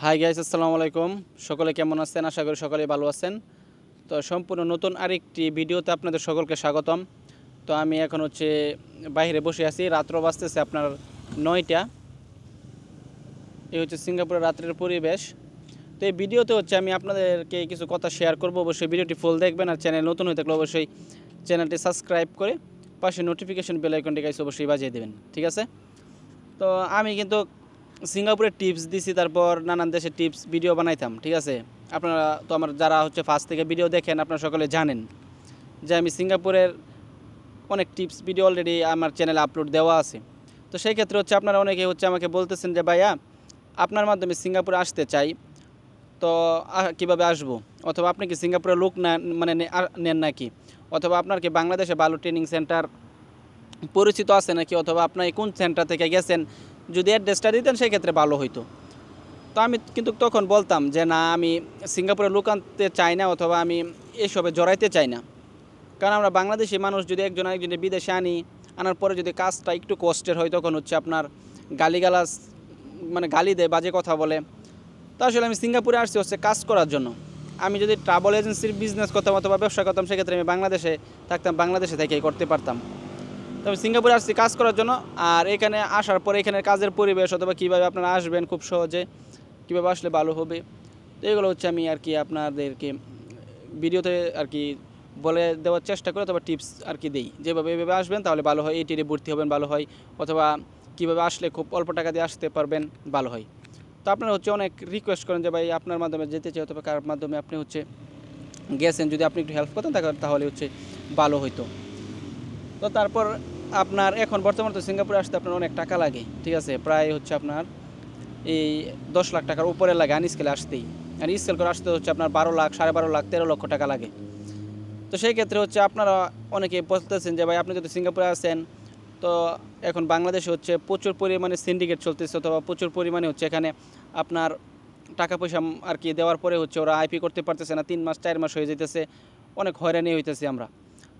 Hi guys, আসসালামু আলাইকুম। সকলে কেমন আছেন? আশা করি সকলে ভালো আছেন। তো সম্পূর্ণ নতুন আরেকটি ভিডিওতে আপনাদের সকলকে স্বাগতম। তো আমি এখন বাইরে বসে আছি, রাত্র বাজতেছে আপনার 9টা। এই হচ্ছে সিঙ্গাপুরের রাত্রের পরিবেশ। তো এই ভিডিওতে আমি আপনাদেরকে কিছু কথা শেয়ার করব। অবশ্যই ভিডিওটি ফুল দেখবেন, আর চ্যানেল নতুন হয়ে থাকলে অবশ্যই চ্যানেলটি সাবস্ক্রাইব করে পাশে নোটিফিকেশন বেল আইকনটি গাইস অবশ্যই বাজিয়ে দেবেন, ঠিক আছে? তো আমি কিন্তু সিঙ্গাপুরের টিপস দিছি, তারপর নানান দেশের টিপস ভিডিও বানাইতাম, ঠিক আছে? আপনারা তো আমার যারা ফার্স্ট থেকে ভিডিও দেখেন, আপনারা সকলে জানেন যে আমি সিঙ্গাপুরের অনেক টিপস ভিডিও অলরেডি আমার চ্যানেলে আপলোড দেওয়া আছে। তো সেই ক্ষেত্রে আপনারা অনেকে আমাকে বলতেছেন যে ভাইয়া, আপনার মাধ্যমে সিঙ্গাপুরে আসতে চাই, তো কীভাবে আসবো? অথবা আপনি কি সিঙ্গাপুরের লোক না নেন নাকি? অথবা আপনার কি বাংলাদেশে ভালো ট্রেনিং সেন্টার পরিচিত আছে নাকি? অথবা আপনি কোন সেন্টার থেকে গেছেন? যদি অ্যাড্রেসটা দিতেন সেক্ষেত্রে ভালো হইতো। তো আমি কিন্তু তখন বলতাম যে না, আমি সিঙ্গাপুরে লোক আনতে চাই না, অথবা আমি এসবে জড়াইতে চাই না। কারণ আমরা বাংলাদেশি মানুষ যদি একজন আরেকজনের বিদেশে আনার পরে যদি কাজটা একটু কষ্টের হয়, তখন আপনার গালিগালাজ গালি দেয়, বাজে কথা বলে। তো আসলে আমি সিঙ্গাপুরে আসছি কাজ করার জন্য। আমি যদি ট্রাভেল এজেন্সির বিজনেস করতাম অথবা ব্যবসা করতাম, সেক্ষেত্রে আমি বাংলাদেশে থাকতাম, বাংলাদেশে থেকেই করতে পারতাম। তবে সিঙ্গাপুরে আসছি কাজ করার জন্য। আর এখানে আসার পরে এখানের কাজের পরিবেশ অথবা কীভাবে আপনারা আসবেন খুব সহজে, কীভাবে আসলে ভালো হবে, তো এগুলো আমি আপনাদেরকে ভিডিওতে বলে দেওয়ার চেষ্টা করি, অথবা টিপস দিই, যেভাবে এভাবে আসবেন তাহলে ভালো হয়, এইটিরে ভর্তি হবেন ভালো হয়, অথবা কীভাবে আসলে খুব অল্প টাকা দিয়ে আসতে পারবেন ভালো হয়। তো আপনারা অনেক রিকোয়েস্ট করেন যে ভাই আপনার মাধ্যমে যেতে চাই, অথবা কার মাধ্যমে আপনি গেছেন, যদি আপনি একটু হেল্প করতেন তাহলে ভালো হইতো। তো তারপর আপনার এখন বর্তমানে তো সিঙ্গাপুরে আসতে আপনার অনেক টাকা লাগে, ঠিক আছে? প্রায় আপনার এই 10 লাখ টাকার উপরে লাগে আনস্কেলে আসতেই। আর স্কেল করে আসতে আপনার 12 লাখ, 12.5 লাখ, 13 লক্ষ টাকা লাগে। তো সেই ক্ষেত্রে আপনারা অনেকে বলতেছেন যে ভাই আপনি যদি সিঙ্গাপুরে আসেন, তো এখন বাংলাদেশে প্রচুর পরিমাণে সিন্ডিকেট চলতেছে, অথবা প্রচুর পরিমাণে এখানে আপনার টাকা পয়সা দেওয়ার পরে ওরা আইপি করতে পারতেছে না, 3 মাস 4 মাস হয়ে যেতেছে, অনেক হয়রানি হইতেছি আমরা।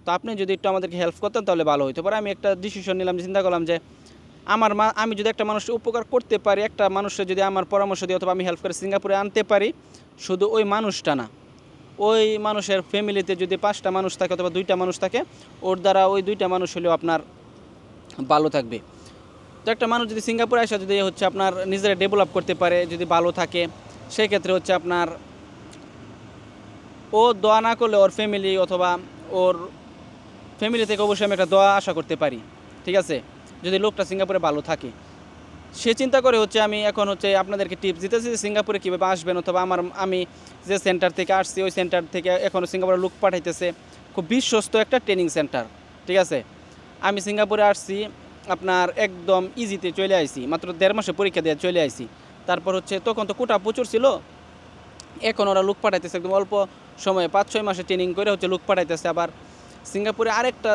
তো আপনি যদি একটু আমাদেরকে হেল্প করতেন তাহলে ভালো হতো। পরে আমি একটা ডিসিশন নিলাম, চিন্তা করলাম যে আমি যদি একটা মানুষের উপকার করতে পারি, একটা মানুষের যদি আমার পরামর্শ দিয়ে অথবা আমি হেল্প করে সিঙ্গাপুরে আনতে পারি, শুধু ওই মানুষটা না, ওই মানুষের ফ্যামিলিতে যদি 5টা মানুষ থাকে অথবা 2টা মানুষ থাকে, ওর দ্বারা ওই 2টা মানুষ হলেও আপনার ভালো থাকবে। তো একটা মানুষ যদি সিঙ্গাপুরে আসা যদি আপনার নিজেরা ডেভেলপ করতে পারে, যদি ভালো থাকে, সেই ক্ষেত্রে আপনার ও দোয়া না করলে ওর ফ্যামিলি অথবা ওর ফ্যামিলি থেকে অবশ্যই আমি একটা দোয়া আশা করতে পারি, ঠিক আছে? যদি লোকটা সিঙ্গাপুরে ভালো থাকে, সে চিন্তা করে আমি এখন আপনাদেরকে টিপস দিতেছি যে সিঙ্গাপুরে কীভাবে আসবেন, অথবা আমি যে সেন্টার থেকে আসছি ওই সেন্টার থেকে এখনও সিঙ্গাপুরে লোক পাঠাইতেছে, খুব বিশ্বস্ত একটা ট্রেনিং সেন্টার, ঠিক আছে? আমি সিঙ্গাপুরে আসছি আপনার একদম ইজিতে চলে আইছি, মাত্র 1.5 মাসে পরীক্ষা দিয়ে চলে আইছি। তারপর তখন তো কোটা প্রচুর ছিল, এখন ওরা লোক পাঠাইতেছে একদম অল্প সময়ে 5-6 মাসে ট্রেনিং করে লোক পাঠাইতেছে। আবার সিঙ্গাপুরে আরেকটা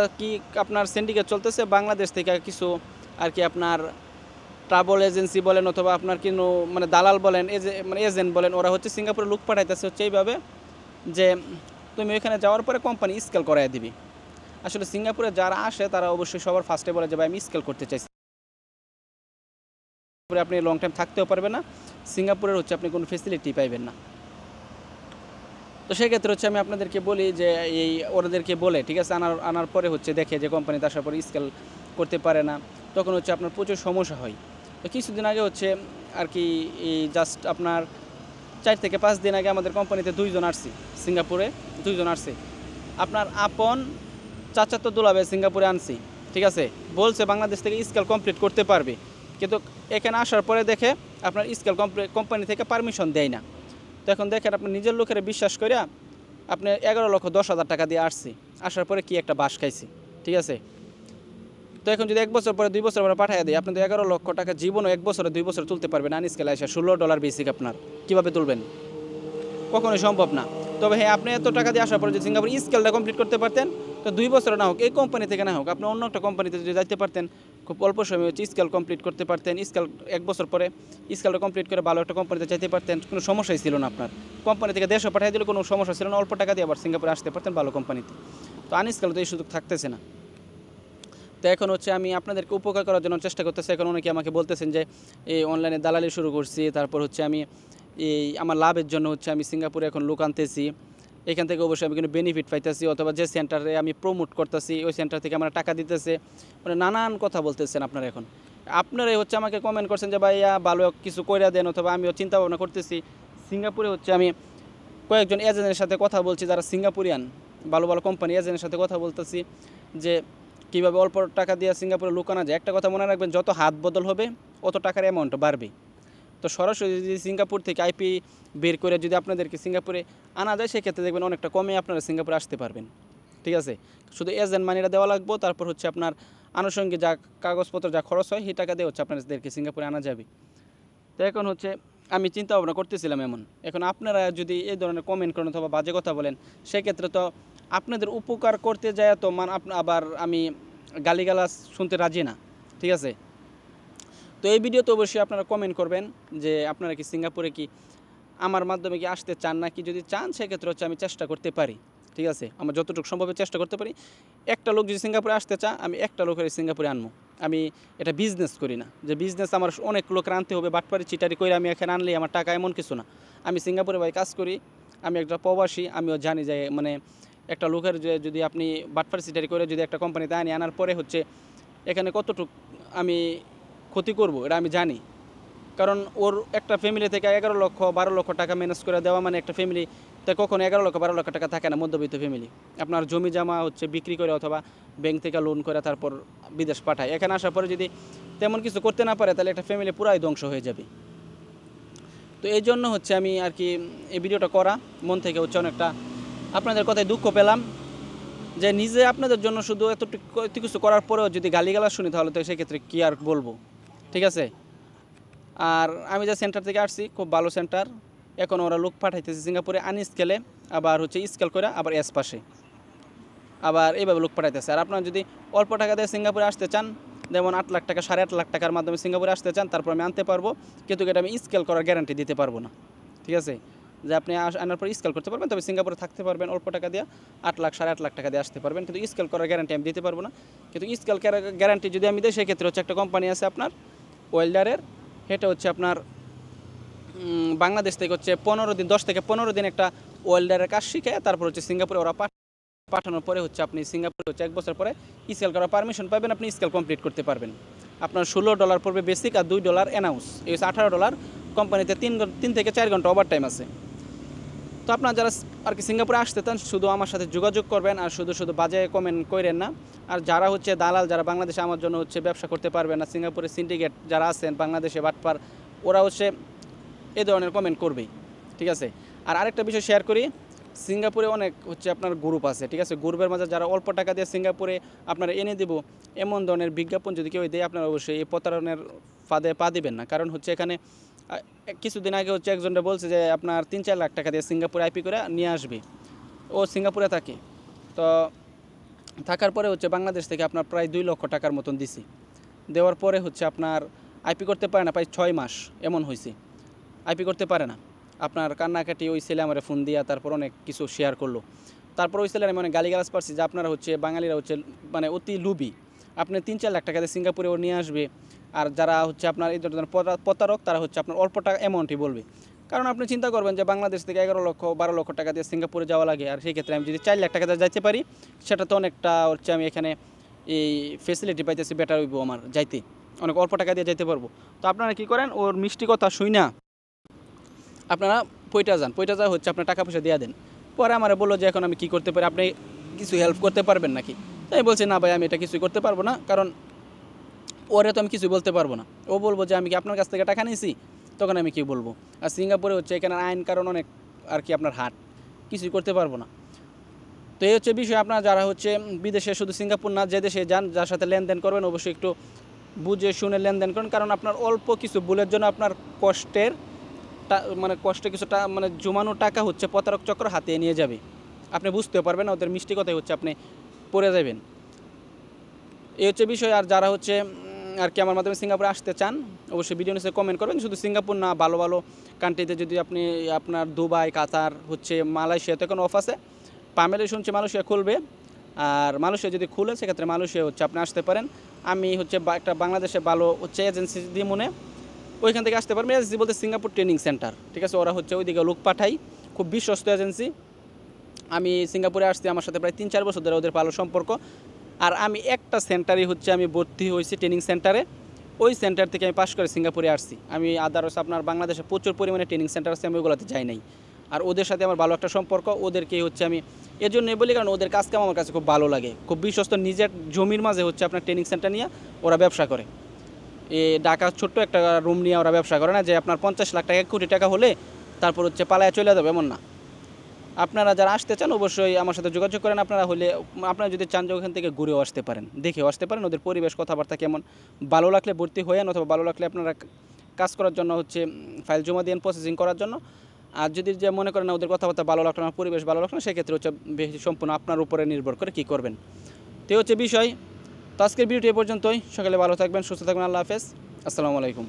আপনার সিন্ডিকেট চলতেছে, বাংলাদেশ থেকে কিছু আপনার ট্রাভেল এজেন্সি বলেন অথবা আপনার দালাল বলেন, এজেন্ট বলেন, ওরা সিঙ্গাপুরে লোক পাঠাইতেছে এইভাবে যে তুমি ওইখানে যাওয়ার পরে কোম্পানি স্কেল করাই দিবি। আসলে সিঙ্গাপুরে যারা আসে তারা অবশ্যই সবার ফার্স্টে বলে যে ভাই আমি স্কেল করতে চাইছি। আপনি লং টাইম থাকতেও পারবেন না, সিঙ্গাপুরের আপনি কোনো ফেসিলিটি পাইবেন না। তো সেক্ষেত্রে আমি আপনাদেরকে বলি যে ওদেরকে বলে, ঠিক আছে, আনার পরে দেখে যে কোম্পানিতে আসার পরে স্কেল করতে পারে না, তখন আপনার প্রচুর সমস্যা হয়। তো কিছুদিন আগে এই জাস্ট আপনার 4 থেকে 5 দিন আগে আমাদের কোম্পানিতে 2 জন আসছি, সিঙ্গাপুরে 2 জন আসছে। আপনার আপন চাচাতো দুলাভাই সিঙ্গাপুরে আনছি, ঠিক আছে? বলছে বাংলাদেশ থেকে স্কেল কমপ্লিট করতে পারবে, কিন্তু এখানে আসার পরে দেখে আপনার স্কেল কোম্পানি থেকে পারমিশন দেয় না। তো এখন দেখেন, আপনি নিজের লোকেরা বিশ্বাস করে আপনি 11,10,000 টাকা দিয়ে আসার পরে কি একটা বাস খাইছি, ঠিক আছে? তো এখন যদি 1 বছর পরে 2 বছর পরে পাঠিয়ে দিই, আপনি তো 11 লক্ষ টাকা জীবনও 1 বছরে 2 বছরে তুলতে পারবেন না। স্কেলে আসা $16 বেসিক, আপনার কীভাবে তুলবেন? কখনোই সম্ভব না। তবে হ্যাঁ, আপনি এত টাকা দিয়ে আসার পরে যদি সিঙ্গাপুর স্কেলটা কমপ্লিট করতে পারতেন, তো 2 বছরে না হোক, এই কোম্পানি থেকে না হোক, আপনি অন্য একটা কোম্পানিতে যদি যাইতে পারতেন, খুব অল্প সময়ে স্কেল কমপ্লিট করতে পারতেন। স্কেল 1 বছর পরে স্কেলটা কমপ্লিট করে ভালো একটা কোম্পানিতে যাইতে পারতেন, কোনো সমস্যাই ছিল না আপনার। কোম্পানি থেকে দেশও পাঠিয়ে দিলে কোনো সমস্যা ছিল না, অল্প টাকা দিয়ে আবার সিঙ্গাপুরে আসতে পারতেন ভালো কোম্পানিতে। তো আনস্কেল তো এই সুযোগ থাকতেছে না। তো এখন আমি আপনাদেরকে উপকার করার জন্য চেষ্টা করতেছি। এখন অনেকে আমাকে বলতেছেন যে এই অনলাইনে দালালি শুরু করছি, তারপর আমি এই আমার লাভের জন্য হচ্ছে আমি সিঙ্গাপুরে এখন লোক আনতেছি, এখান থেকে অবশ্যই আমি কিন্তু বেনিফিট পাইতেছি, অথবা যে সেন্টারে আমি প্রমোট করতেছি ওই সেন্টার থেকে আমার টাকা দিতেছে, মানে নানান কথা বলতেছেন আপনারা। এখন আপনারাই হচ্ছে আমাকে কমেন্ট করছেন যে ভাইয়া ভালো কিছু কইরা দেন, অথবা আমিও চিন্তা ভাবনা করতেছি সিঙ্গাপুরে হচ্ছে আমি কয়েকজন এজেন্টের সাথে কথা বলছি যারা সিঙ্গাপুরিয়ান, ভালো ভালো কোম্পানি এজেন্টের সাথে কথা বলতেছি যে কীভাবে অল্প টাকা দিয়ে সিঙ্গাপুরে লুকানো যায়। একটা কথা মনে রাখবেন, যত হাত বদল হবে অত টাকার অ্যামাউন্ট বাড়বে। তো সরাসরি যদি সিঙ্গাপুর থেকে আইপি বের করে যদি আপনাদেরকে সিঙ্গাপুরে আনা যায়, সেক্ষেত্রে দেখবেন অনেকটা কমে আপনারা সিঙ্গাপুরে আসতে পারবেন। ঠিক আছে, শুধু এজেন্ট মানিটা দেওয়া লাগবে, তারপর হচ্ছে আপনার আনুষঙ্গিক যা কাগজপত্র যা খরচ হয় সেই টাকা দিয়ে হচ্ছে আপনাদেরকে সিঙ্গাপুরে আনা যাবে। তো এখন হচ্ছে আমি চিন্তা ভাবনা করতেছিলাম এমন, এখন আপনারা যদি এই ধরনের কমেন্ট করেন অথবা বাজে কথা বলেন, সেক্ষেত্রে তো আপনাদের উপকার করতে যায় তো আবার আমি গালিগালাজ শুনতে রাজি না। ঠিক আছে, তো এই ভিডিওতে অবশ্যই আপনারা কমেন্ট করবেন যে আপনারা কি সিঙ্গাপুরে কি আমার মাধ্যমে কি আসতে চান, নাকি যদি চান সেক্ষেত্রে হচ্ছে আমি চেষ্টা করতে পারি। ঠিক আছে, আমার যতটুকু সম্ভব চেষ্টা করতে পারি। একটা লোক যদি সিঙ্গাপুরে আসতে চায়, আমি একটা লোকের সিঙ্গাপুরে আনবো। আমি এটা বিজনেস করি না যে বিজনেস আমার অনেক লোক আনতে হবে, বাটপারি চিটারি করে আমি এখানে আনলেই আমার টাকা, এমন কিছু না। আমি সিঙ্গাপুরে ভাই কাজ করি, আমি একটা প্রবাসী, আমিও জানি যে মানে একটা লোকের যে যদি আপনি বাটপারি চিটারি করে যদি একটা কোম্পানিতে আনার পরে হচ্ছে এখানে কতটুকু আমি ক্ষতি করব এটা আমি জানি। কারণ ওর একটা ফ্যামিলি থেকে 11 লক্ষ 12 লক্ষ টাকা ম্যানেজ করে দেওয়া, মানে একটা ফ্যামিলিতে কখনো 11 লক্ষ 12 লক্ষ টাকা থাকে না, মধ্যবিত্ত ফ্যামিলি। আপনার জমি জমা হচ্ছে বিক্রি করে অথবা ব্যাংক থেকে লোন করে তারপর বিদেশ পাঠায়, এখানে আসার পরে যদি তেমন কিছু করতে না পারে তাহলে একটা ফ্যামিলি পুরাই ধ্বংস হয়ে যাবে। তো এই জন্য হচ্ছে আমি আর কি এই ভিডিওটা করা, মন থেকে হচ্ছে অনেকটা আপনাদের কথায় দুঃখ পেলাম যে নিজে আপনাদের জন্য শুধু এত কিছু করার পরেও যদি গালিগালাজ শুনি তাহলে তো সেক্ষেত্রে কী আর বলবো। ঠিক আছে, আর আমি যে সেন্টার থেকে আসছি খুব ভালো সেন্টার, এখন ওরা লোক পাঠাইতেছে সিঙ্গাপুরে আনস্কেলে, আবার হচ্ছে স্কেল করে, আবার এস পাশে আবার এইভাবে লোক পাঠাইতেছে। আর আপনারা যদি অল্প টাকা দিয়ে সিঙ্গাপুরে আসতে চান, যেমন 8 লাখ টাকা 8.5 লাখ টাকার মাধ্যমে সিঙ্গাপুরে আসতে চান, তারপর আমি আনতে পারবো, কিন্তু এটা আমি স্কেল করার গ্যারান্টি দিতে পারবো না। ঠিক আছে, যে আপনি আনার পর স্কেল করতে পারবেন, তবে সিঙ্গাপুরে থাকতে পারবেন, অল্প টাকা দিয়ে 8 লাখ 8.5 লাখ টাকা দিয়ে আসতে পারবেন, কিন্তু স্কেল করার গ্যারান্টি আমি দিতে পারবো না। কিন্তু স্কেল গ্যারান্টি যদি আমি দিই, সেক্ষেত্রে হচ্ছে একটা কোম্পানি আছে আপনার ওয়েল্ডারের, সেটা হচ্ছে আপনার বাংলাদেশ থেকে হচ্ছে 15 দিন 10 থেকে 15 দিন একটা ওয়েল্ডারের কাজ শিখে তারপর হচ্ছে সিঙ্গাপুরে ওরা পাঠানোর পরে হচ্ছে আপনি সিঙ্গাপুরে হচ্ছে 1 বছর পরে স্কেল করার পারমিশন পাবেন, আপনি স্কেল কমপ্লিট করতে পারবেন। আপনার $16 পড়বে বেসিক, আর $2 অ্যানাউন্স, এই হচ্ছে $18। কোম্পানিতে 3 থেকে 4 ঘন্টা ওভার টাইম আছে। তো আপনারা যারা আর কি সিঙ্গাপুরে আসতে চান শুধু আমার সাথে যোগাযোগ করবেন, আর শুধু বাজে কমেন্ট করেন না। আর যারা হচ্ছে দালাল, যারা বাংলাদেশে আমার জন্য হচ্ছে ব্যবসা করতে পারবেন না, সিঙ্গাপুরে সিন্ডিকেট যারা আছেন বাংলাদেশে বাটপার, ওরা হচ্ছে এই ধরনের কমেন্ট করবেই। ঠিক আছে, আর আরেকটা বিষয় শেয়ার করি, সিঙ্গাপুরে অনেক হচ্ছে আপনার গ্রুপ আছে। ঠিক আছে, গ্রুপের মাঝে যারা অল্প টাকা দিয়ে সিঙ্গাপুরে আপনারা এনে দেবো এমন ধরনের বিজ্ঞাপন যদি কেউ দেয়, আপনারা অবশ্যই এই প্রতারণের ফাঁদে পা দিবেন না। কারণ হচ্ছে এখানে কিছুদিন আগে হচ্ছে একজনটা বলছে যে আপনার 3-4 লাখ টাকা দিয়ে সিঙ্গাপুরে আইপি করে নিয়ে আসবে, ও সিঙ্গাপুরে থাকে। তো থাকার পরে হচ্ছে বাংলাদেশ থেকে আপনার প্রায় 2 লক্ষ টাকার মতন দিছি, দেওয়ার পরে হচ্ছে আপনার আইপি করতে পারে না, প্রায় 6 মাস এমন হয়েছে আইপি করতে পারে না। আপনার কান্নাকাটি ওই ছেলে আমার ফোন দিয়া তারপর অনেক কিছু শেয়ার করলো। তারপর ওই ছেলের আমি অনেক গালিগালাজ পাচ্ছি যে আপনারা হচ্ছে বাঙালিরা হচ্ছে মানে অতি লুবি, আপনি 3-4 লাখ টাকা দিয়ে সিঙ্গাপুরে ও নিয়ে আসবে। আর যারা হচ্ছে আপনার এই ধরনের প্রতারক, তারা হচ্ছে আপনার অল্প টাকা অ্যামাউন্টই বলবে। কারণ আপনি চিন্তা করবেন যে বাংলাদেশ থেকে 11 লক্ষ 12 লক্ষ টাকা দিয়ে সিঙ্গাপুরে যাওয়া লাগে, আর সেই ক্ষেত্রে আমি যদি 4 লাখ টাকা দিয়ে যাইতে পারি, সেটা তো অনেকটা হচ্ছে আমি এখানে এই ফেসিলিটি পাইতেছি, বেটার হইব আমার যাইতে, অনেক অল্প টাকা দিয়ে যাইতে পারবো। তো আপনারা কী করেন, ওর মিষ্টি কথা শুই না আপনারা পয়টা যান হচ্ছে আপনার টাকা পয়সা দিয়ে দেন। পরে আমার বললো যে এখন আমি কী করতে পারি, আপনি কিছু হেল্প করতে পারবেন নাকি? তাই বলছি না ভাই, আমি এটা কিছুই করতে পারবো না, কারণ ওরে তো আমি কিছুই বলতে পারবো না। ও বলবো যে আমি কি আপনার কাছ থেকে টাকা নিয়েছি, তখন আমি কী বলবো? আর সিঙ্গাপুরে হচ্ছে এখানে আইন কারণ অনেক আর কি আপনার হাট, কিছুই করতে পারবো না। তো এই হচ্ছে বিষয়, আপনারা যারা হচ্ছে বিদেশে শুধু সিঙ্গাপুর না, যে দেশে যান, যার সাথে লেনদেন করবেন অবশ্যই একটু বুঝে শুনে লেনদেন করেন। কারণ আপনার অল্প কিছু ভুলের জন্য আপনার কষ্টে কিছুটা মানে জমানো টাকা হচ্ছে প্রতারক চক্র হাতিয়ে নিয়ে যাবে, আপনি বুঝতেও পারবেন না, ওদের মিষ্টি কথাই হচ্ছে আপনি পড়ে যাবেন। এই হচ্ছে বিষয়। আর যারা হচ্ছে আর কি আমার মাধ্যমে সিঙ্গাপুরে আসতে চান অবশ্যই ভিডিও নিচে কমেন্ট করবেন। শুধু সিঙ্গাপুর না, ভালো ভালো কান্ট্রিতে যদি আপনি আপনার দুবাই, কাতার, হচ্ছে মালয়েশিয়াতে কোনো অফ আছে, পামেলে শুনছি মালয়েশিয়া খুলবে, আর মালয়েশিয়া যদি খুলে সেক্ষেত্রে মালয়েশিয়া হচ্ছে আপনি আসতে পারেন। আমি হচ্ছে একটা বাংলাদেশে ভালো হচ্ছে এজেন্সি দিয়ে মনে ওইখান থেকে আসতে পারবেন। এজেন্সি বলতে সিঙ্গাপুর ট্রেনিং সেন্টার, ঠিক আছে। ওরা হচ্ছে ওইদিকে লোক পাঠাই, খুব বিশ্বস্ত এজেন্সি। আমি সিঙ্গাপুরে আসছি, আমার সাথে প্রায় 3-4 বছর ধরে ওদের ভালো সম্পর্ক। আর আমি একটা সেন্টারে হচ্ছে আমি ভর্তি হয়েছি, ট্রেনিং সেন্টারে। ওই সেন্টার থেকে আমি পাশ করে সিঙ্গাপুরে আসছি। আমি আদারস আপনার বাংলাদেশে প্রচুর পরিমাণে ট্রেনিং সেন্টার আছে, আমি ওইগুলোতে যাই নাই। আর ওদের সাথে আমার ভালো একটা সম্পর্ক, ওদেরকে হচ্ছে আমি এজন্যই বলি কারণ ওদের কাজ কাম আমার কাছে খুব ভালো লাগে, খুব বিশ্বস্ত। নিজের জমির মাঝে হচ্ছে আপনার ট্রেনিং সেন্টার নিয়ে ওরা ব্যবসা করে। ঢাকা ছোট্ট একটা রুম নিয়ে ওরা ব্যবসা করে না যে আপনার 50 লাখ টাকা 1 কোটি টাকা হলে তারপর হচ্ছে পালায় চলে যাবে, এমন না। আপনারা যারা আসতে চান অবশ্যই আমার সাথে যোগাযোগ করেন। আপনারা হলে আপনারা যদি চান যে ওখান থেকে ঘুরেও আসতে পারেন, দেখেও আসতে পারেন ওদের পরিবেশ কথাবার্তা কেমন। ভালো লাগলে ভর্তি হয়েন, অথবা ভালো লাগলে আপনারা কাজ করার জন্য হচ্ছে ফাইল জমা দিন প্রসেসিং করার জন্য। আর যদি যে মনে করেন না ওদের কথাবার্তা ভালো লাগলো না, পরিবেশ ভালো লাগলো না, সেক্ষেত্রে হচ্ছে সম্পূর্ণ আপনার উপরে নির্ভর করে কী করবেন। তো হচ্ছে বিষয়। তো আজকের ভিডিওটি এ পর্যন্তই। সকালে ভালো থাকবেন, সুস্থ থাকবেন। আল্লাহ হাফেজ, আসসালামু আলাইকুম।